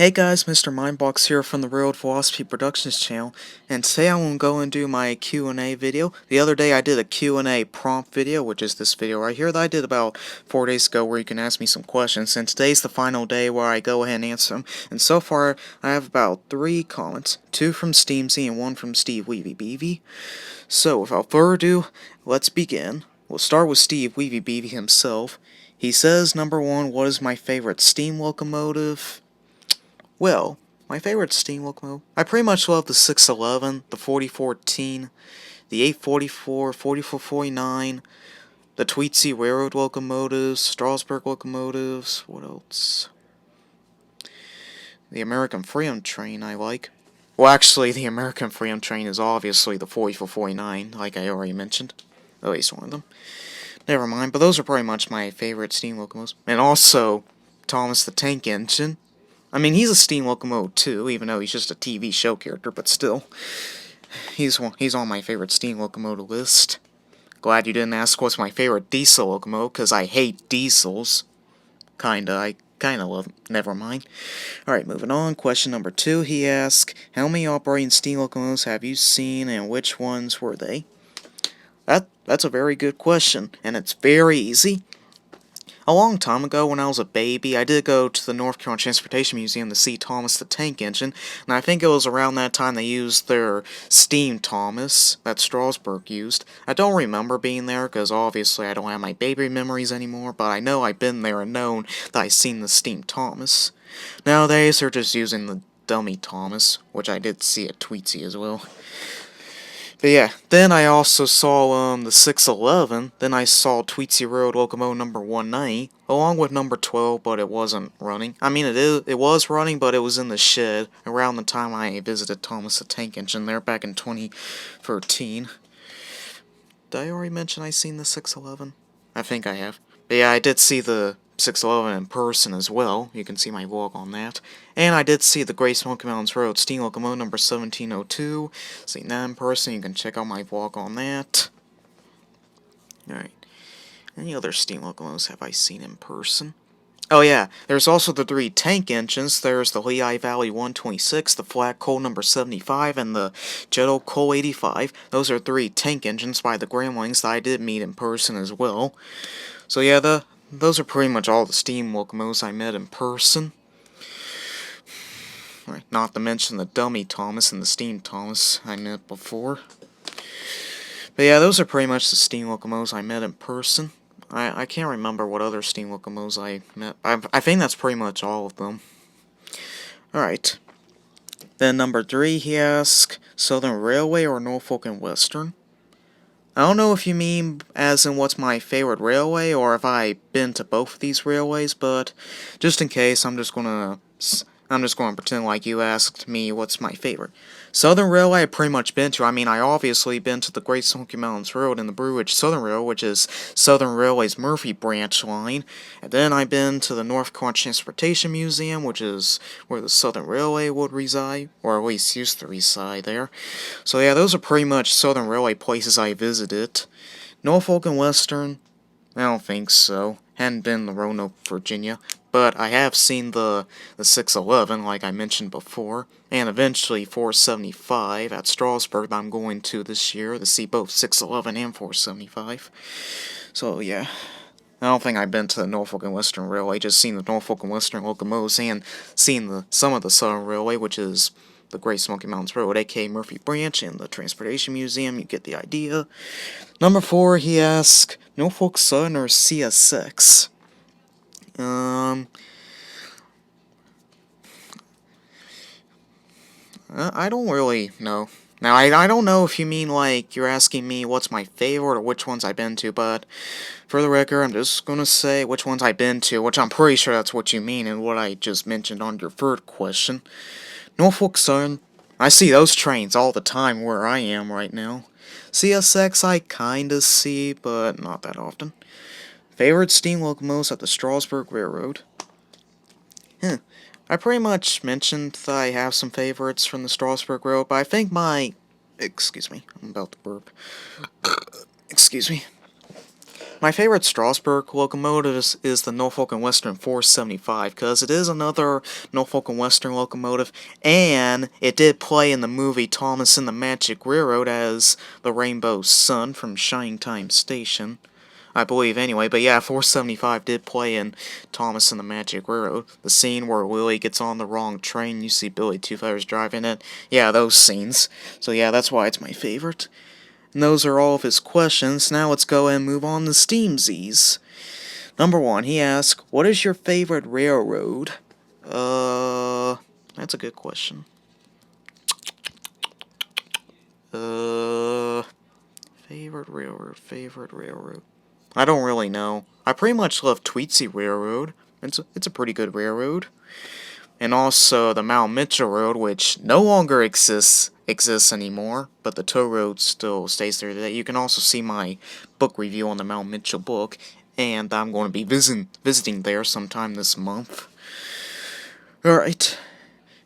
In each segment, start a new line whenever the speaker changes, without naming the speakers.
Hey guys, Mr. Mindbox here from the Real Philosophy Productions channel, and today I want to go and do my Q&A video. The other day I did a Q&A prompt video, which is this video right here that I did about 4 days ago where you can ask me some questions, and today's the final day where I go ahead and answer them. And so far I have about 3 comments, 2 from Steamzy and 1 from Steve Weavy Beavy. So without further ado, let's begin. We'll start with Steve Weavy Beavy himself. He says, number 1, what is my favorite steam locomotive? Well, my favorite steam locomotive, I pretty much love the 611, the 4014, the 844, 4449, the Tweetsy Railroad locomotives, Strasburg locomotives, what else? The American Freedom Train I like. Well, actually, the American Freedom Train is obviously the 4449, like I already mentioned. At least one of them. Never mind, but those are pretty much my favorite steam locomotives. And also, Thomas the Tank Engine. I mean, he's a steam locomotive too, even though he's just a TV show character, but still. He's on my favorite steam locomotive list. Glad you didn't ask what's my favorite diesel locomotive, because I hate diesels. I kinda love them. Never mind. Alright, moving on. Question number 2, he asks, how many operating steam locomotives have you seen, and which ones were they? That's a very good question, and it's very easy. A long time ago, when I was a baby, I did go to the North Carolina Transportation Museum to see Thomas the Tank Engine, and I think it was around that time they used their steam Thomas that Strasburg used. I don't remember being there, because obviously I don't have my baby memories anymore, but I know I've been there and known that I've seen the steam Thomas. Nowadays, they're just using the dummy Thomas, which I did see at Tweetsy as well. But yeah, then I also saw the 611, then I saw Tweetsy Road Locomotive number 190, along with number 12, but it wasn't running. I mean, it was running, but it was in the shed around the time I visited Thomas the Tank Engine there back in 2013. Did I already mention I seen the 611? I think I have. But yeah, I did see the 611 in person as well. You can see my vlog on that. And I did see the Great Smoky Mountains Road steam locomotive number 1702. Seen that in person. You can check out my vlog on that. Alright. Any other steam locomotives have I seen in person? Oh yeah, there's also the 3 tank engines. There's the Lehigh Valley 126, the Flat Coal number 75, and the Jetto Coal 85. Those are 3 tank engines by the Gremlings that I did meet in person as well. So yeah, those are pretty much all the steam locomotives I met in person. Right, not to mention the dummy Thomas and the steam Thomas I met before. But yeah, those are pretty much the steam locomotives I met in person. I can't remember what other steam locomotives I met. I think that's pretty much all of them. Alright. Then number 3, he asks, Southern Railway or Norfolk and Western? I don't know if you mean as in what's my favorite railway, or if I've been to both of these railways, but just in case, I'm just gonna pretend like you asked me what's my favorite. Southern Railway I've pretty much been to. I mean, I obviously been to the Great Smoky Mountains Road and the Blue Ridge Southern Railway, which is Southern Railway's Murphy branch line. And then I've been to the North Carolina Transportation Museum, which is where the Southern Railway would reside, or at least used to reside there. So yeah, those are pretty much Southern Railway places I visited. Norfolk and Western, I don't think so. Hadn't been to Roanoke, Virginia. But I have seen the 611, like I mentioned before, and eventually 475 at Strasburg that I'm going to this year to see both 611 and 475. So yeah, I don't think I've been to the Norfolk and Western Railway, just seen the Norfolk and Western locomotives and seen some of the Southern Railway, which is the Great Smoky Mountains Road, aka Murphy Branch, and the Transportation Museum. You get the idea. Number 4, he asks, Norfolk Southern or CSX? I don't really know. Now, I don't know if you mean, like, you're asking me what's my favorite or which ones I've been to, but for the record, I'm just gonna say which ones I've been to, which I'm pretty sure that's what you mean and what I just mentioned on your third question. Norfolk Southern, I see those trains all the time where I am right now. CSX I kinda see, but not that often. Favorite steam locomotives at the Strasburg Railroad? I pretty much mentioned that I have some favorites from the Strasburg Railroad, but I think excuse me, I'm about to burp. Excuse me. My favorite Strasbourg locomotive is the Norfolk and Western 475, because it is another Norfolk and Western locomotive, and it did play in the movie Thomas and the Magic Railroad as the Rainbow Sun from Shining Time Station. I believe anyway, but yeah, 475 did play in Thomas and the Magic Railroad. The scene where Willie gets on the wrong train, you see Billy Two Feathers driving it. Yeah, those scenes. So yeah, that's why it's my favorite. And those are all of his questions. Now let's go and move on to Steamsies. Number 1, he asked, what is your favorite railroad? That's a good question. Favorite railroad. I don't really know. I pretty much love Tweetsie Railroad. It's a pretty good railroad. And also the Mount Mitchell Road, which no longer exists anymore, but the tow road still stays there today. You can also see my book review on the Mount Mitchell book, and I'm going to be visiting there sometime this month. Alright.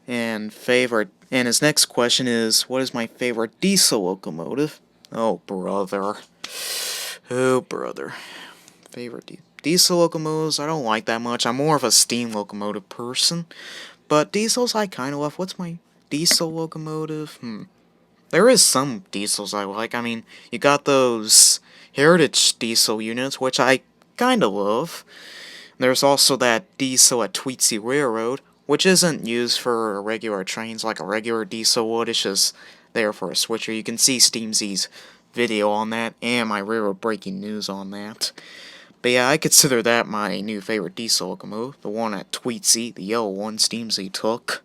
And his next question is, what is my favorite diesel locomotive? Oh, brother. Favorite diesel locomotives, I don't like that much. I'm more of a steam locomotive person. But diesels I kind of love. What's my diesel locomotive? There is some diesels I like. I mean, you got those Heritage diesel units, which I kind of love. There's also that diesel at Tweetsie Railroad, which isn't used for regular trains like a regular diesel would. It's just there for a switcher. You can see Steamsy's video on that and my railroad breaking news on that. But yeah, I consider that my new favorite diesel locomotive, the one at Tweetsie, the yellow one Steamsy took.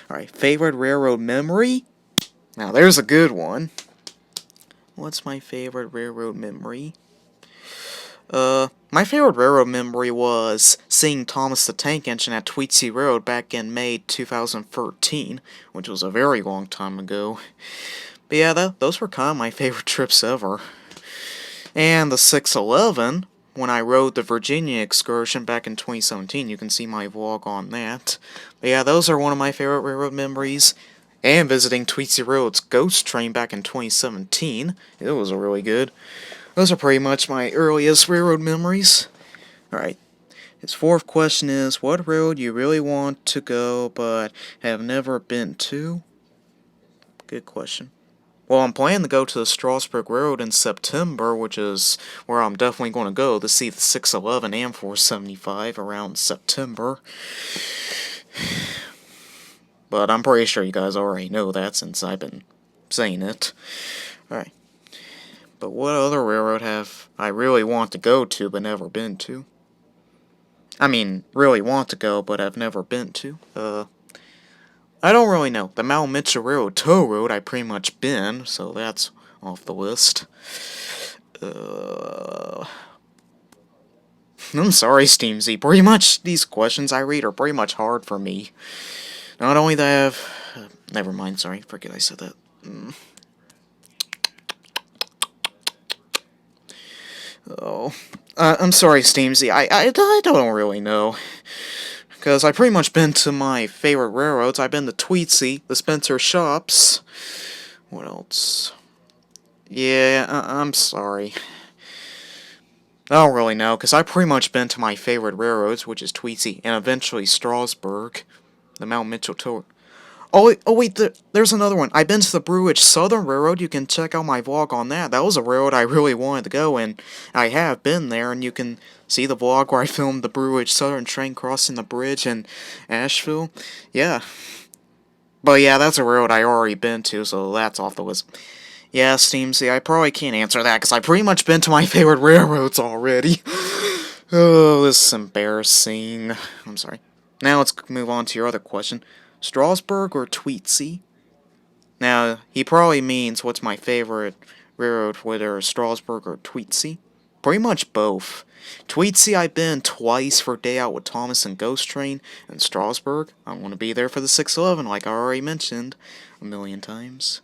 Alright, favorite railroad memory? Now there's a good one. What's my favorite railroad memory? My favorite railroad memory was seeing Thomas the Tank Engine at Tweetsie Road back in May 2013, which was a very long time ago. But yeah, those were kind of my favorite trips ever. And the 611, when I rode the Virginia excursion back in 2017, you can see my vlog on that. But yeah, those are one of my favorite railroad memories. And visiting Tweetsie Road's Ghost Train back in 2017, it was really good. Those are pretty much my earliest railroad memories. Alright, his fourth question is, what railroad you really want to go but have never been to? Good question. Well, I'm planning to go to the Strasbourg Railroad in September, which is where I'm definitely going to go to see the 611 and 475 around September. But I'm pretty sure you guys already know that since I've been saying it. Alright. But what other railroad have I really want to go to but never been to? I mean, really want to go but have never been to? I don't really know. The Mount Mitchell Railroad Tow Road I pretty much been, so that's off the list. I'm sorry, Steamsy. Pretty much these questions I read are pretty much hard for me. Not only that I have... never mind, sorry. Forget I said that. I'm sorry, Steamsy. I don't really know. Because I've pretty much been to my favorite railroads. I've been to Tweetsie, the Spencer Shops. What else? Yeah, I'm sorry. I don't really know, because I've pretty much been to my favorite railroads, which is Tweetsie, and eventually Strasbourg, the Mount Mitchell Tour. Oh wait, there's another one. I've been to the Blue Ridge Southern Railroad. You can check out my vlog on that. That was a railroad I really wanted to go, and I have been there, and you can see the vlog where I filmed the Blue Ridge Southern train crossing the bridge in Asheville. Yeah. But yeah, that's a railroad I already been to, so that's off the list. Yeah, Steamsy, I probably can't answer that, because I've pretty much been to my favorite railroads already. Oh, this is embarrassing. I'm sorry. Now let's move on to your other question. Strasbourg or Tweetsie? Now, he probably means what's my favorite railroad, whether Strasbourg or Tweetsie. Pretty much both. Tweetsie I've been twice for Day Out with Thomas and Ghost Train, and Strasbourg, I want to be there for the 611 like I already mentioned a million times.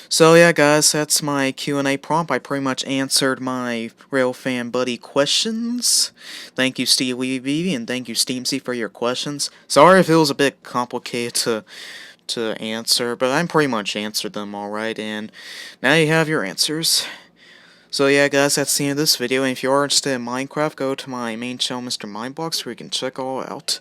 So yeah guys, that's my Q&A prompt. I pretty much answered my Railfan buddy questions. Thank you Steve Levy and thank you Steamsy for your questions. Sorry if it was a bit complicated to answer, but I pretty much answered them alright, and now you have your answers. So yeah guys, that's the end of this video, and if you are interested in Minecraft, go to my main channel, Mr. Mindbox, where you can check all out.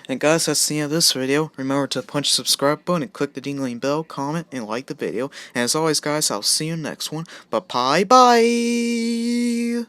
And guys, that's the end of this video. Remember to punch the subscribe button and click the dingling bell, comment, and like the video. And as always guys, I'll see you in the next one. But bye bye!